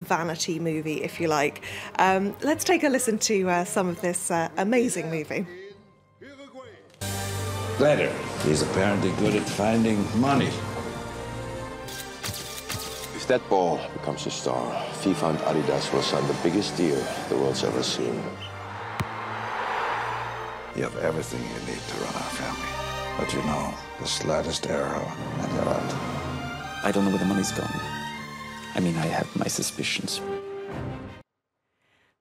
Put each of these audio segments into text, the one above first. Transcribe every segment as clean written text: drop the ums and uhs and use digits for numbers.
vanity movie, if you like. Let's take a listen to some of this amazing movie. Later, he's apparently good at finding money. If that ball becomes a star, FIFA and Adidas will sign the biggest deal the world's ever seen. You have everything you need to run our family. But you know, the slightest error and you're out. I don't know where the money's gone. I mean, I have my suspicions.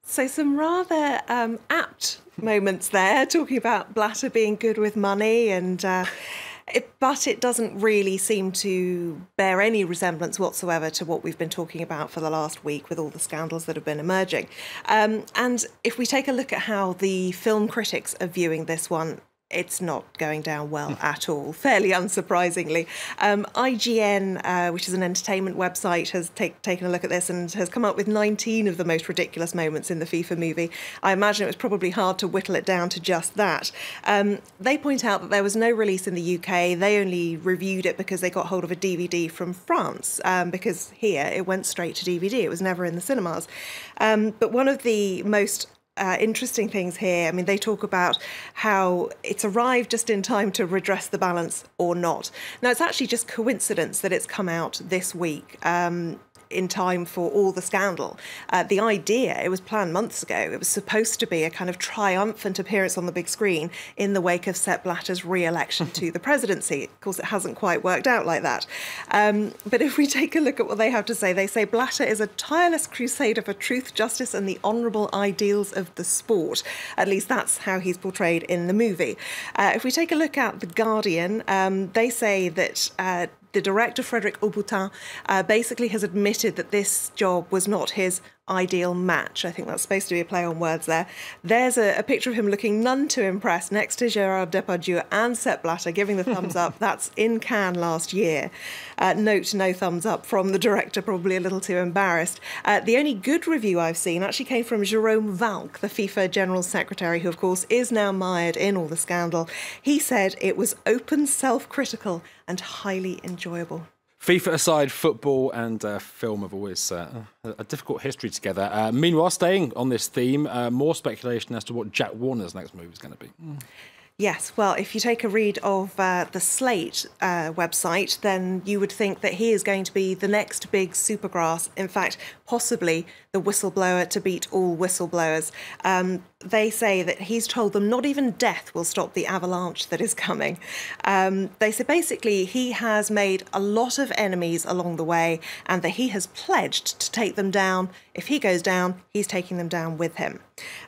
So some rather apt moments there, talking about Blatter being good with money, and but it doesn't really seem to bear any resemblance whatsoever to what we've been talking about for the last week with all the scandals that have been emerging. And if we take a look at how the film critics are viewing this one, it's not going down well at all, fairly unsurprisingly. IGN, which is an entertainment website, has taken a look at this and has come up with 19 of the most ridiculous moments in the FIFA movie. I imagine it was probably hard to whittle it down to just that. They point out that there was no release in the UK. They only reviewed it because they got hold of a DVD from France, because here it went straight to DVD. It was never in the cinemas. But one of the most interesting things here, I mean, they talk about how it's arrived just in time to redress the balance or not. Now, it's actually just coincidence that it's come out this week, in time for all the scandal. The idea, it was planned months ago. It was supposed to be a kind of triumphant appearance on the big screen in the wake of Sepp Blatter's re-election to the presidency. Of course, it hasn't quite worked out like that. But if we take a look at what they have to say, they say Blatter is a tireless crusader for truth, justice and the honourable ideals of the sport. At least that's how he's portrayed in the movie. If we take a look at The Guardian, they say that the director, Frédéric Auboutin, basically has admitted that this job was not his ideal match. I think that's supposed to be a play on words there. There's a picture of him looking none too impressed next to Gérard Depardieu and Sepp Blatter giving the thumbs up. That's in Cannes last year. Note, no thumbs up from the director, probably a little too embarrassed. The only good review I've seen actually came from Jérôme Valk, the FIFA General Secretary, who of course is now mired in all the scandal. He said it was open, self-critical and highly enjoyable. FIFA aside, football and film have always a difficult history together. Meanwhile, staying on this theme, more speculation as to what Jack Warner's next move is going to be. Yes, well, if you take a read of the Slate website, then you would think that he is going to be the next big supergrass. In fact, possibly the whistleblower to beat all whistleblowers. They say that he's told them not even death will stop the avalanche that is coming. They say basically he has made a lot of enemies along the way and that he has pledged to take them down. If he goes down, he's taking them down with him.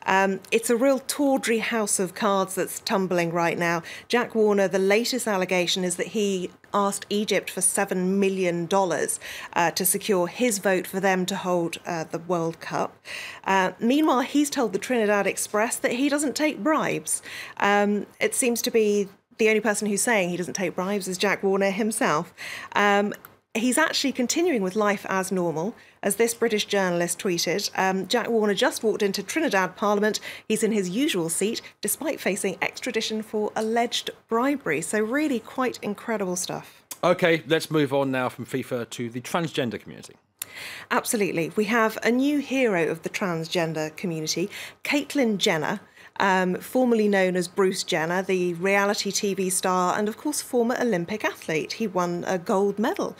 It's a real tawdry house of cards that's tumbling right now. Jack Warner, the latest allegation is that he asked Egypt for $7 million to secure his vote for them to hold the World Cup. Meanwhile, he's told the Trinidad Express that he doesn't take bribes. It seems to be the only person who's saying he doesn't take bribes is Jack Warner himself. He's actually continuing with life as normal. As this British journalist tweeted, Jack Warner just walked into Trinidad Parliament. He's in his usual seat, despite facing extradition for alleged bribery. So really quite incredible stuff. OK, let's move on now from FIFA to the transgender community. Absolutely. We have a new hero of the transgender community, Caitlyn Jenner, formerly known as Bruce Jenner, the reality TV star and, of course, former Olympic athlete. He won a gold medal.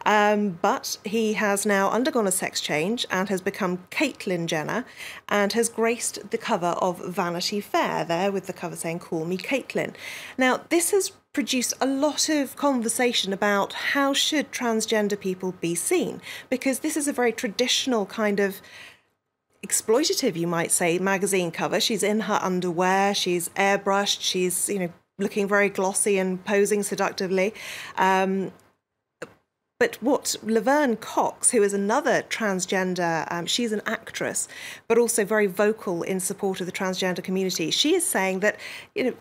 But he has now undergone a sex change and has become Caitlyn Jenner and has graced the cover of Vanity Fair there with the cover saying, "Call me Caitlyn." Now, this has produced a lot of conversation about how should transgender people be seen, because this is a very traditional kind of exploitative, you might say, magazine cover. She's in her underwear, she's airbrushed, she's, you know, looking very glossy and posing seductively. But what Laverne Cox, who is another transgender, she's an actress, but also very vocal in support of the transgender community. She is saying that, you know,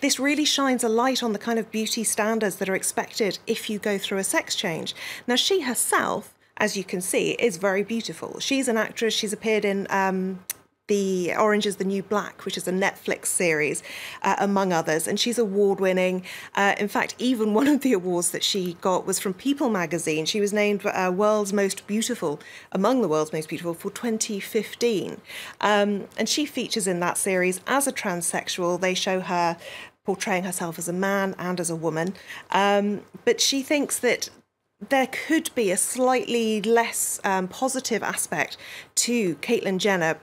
this really shines a light on the kind of beauty standards that are expected if you go through a sex change. Now, she herself, as you can see, is very beautiful. She's an actress. She's appeared in the Orange is the New Black, which is a Netflix series, among others. And she's award-winning. In fact, even one of the awards that she got was from People magazine. She was named among the world's most beautiful for 2015. And she features in that series as a transsexual. They show her portraying herself as a man and as a woman. But she thinks that there could be a slightly less positive aspect to Caitlyn Jenner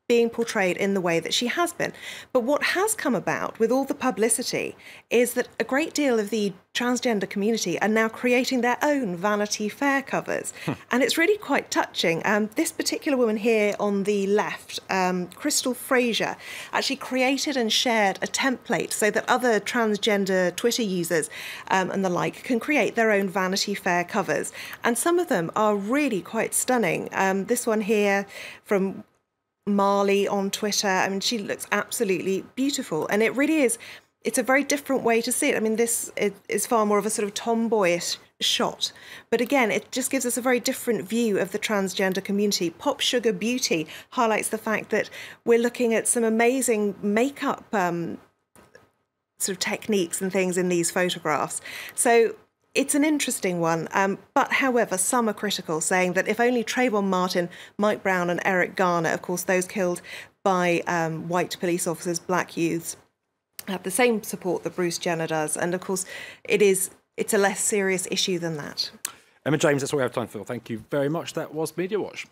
being portrayed in the way that she has been. But what has come about with all the publicity is that a great deal of the transgender community are now creating their own Vanity Fair covers. And it's really quite touching. This particular woman here on the left, Crystal Fraser, actually created and shared a template so that other transgender Twitter users and the like can create their own Vanity Fair covers. And some of them are really quite stunning. This one here from Marley on Twitter, I mean, she looks absolutely beautiful. And it really is, it's a very different way to see it. I mean, this is far more of a sort of tomboyish shot. But again, it just gives us a very different view of the transgender community. Pop Sugar Beauty highlights the fact that we're looking at some amazing makeup sort of techniques and things in these photographs. So it's an interesting one, but however, some are critical, saying that if only Trayvon Martin, Mike Brown and Eric Garner, of course those killed by white police officers, black youths, have the same support that Bruce Jenner does. And of course, it's a less serious issue than that. Emma James, that's all we have time for. Thank you very much. That was Media Watch.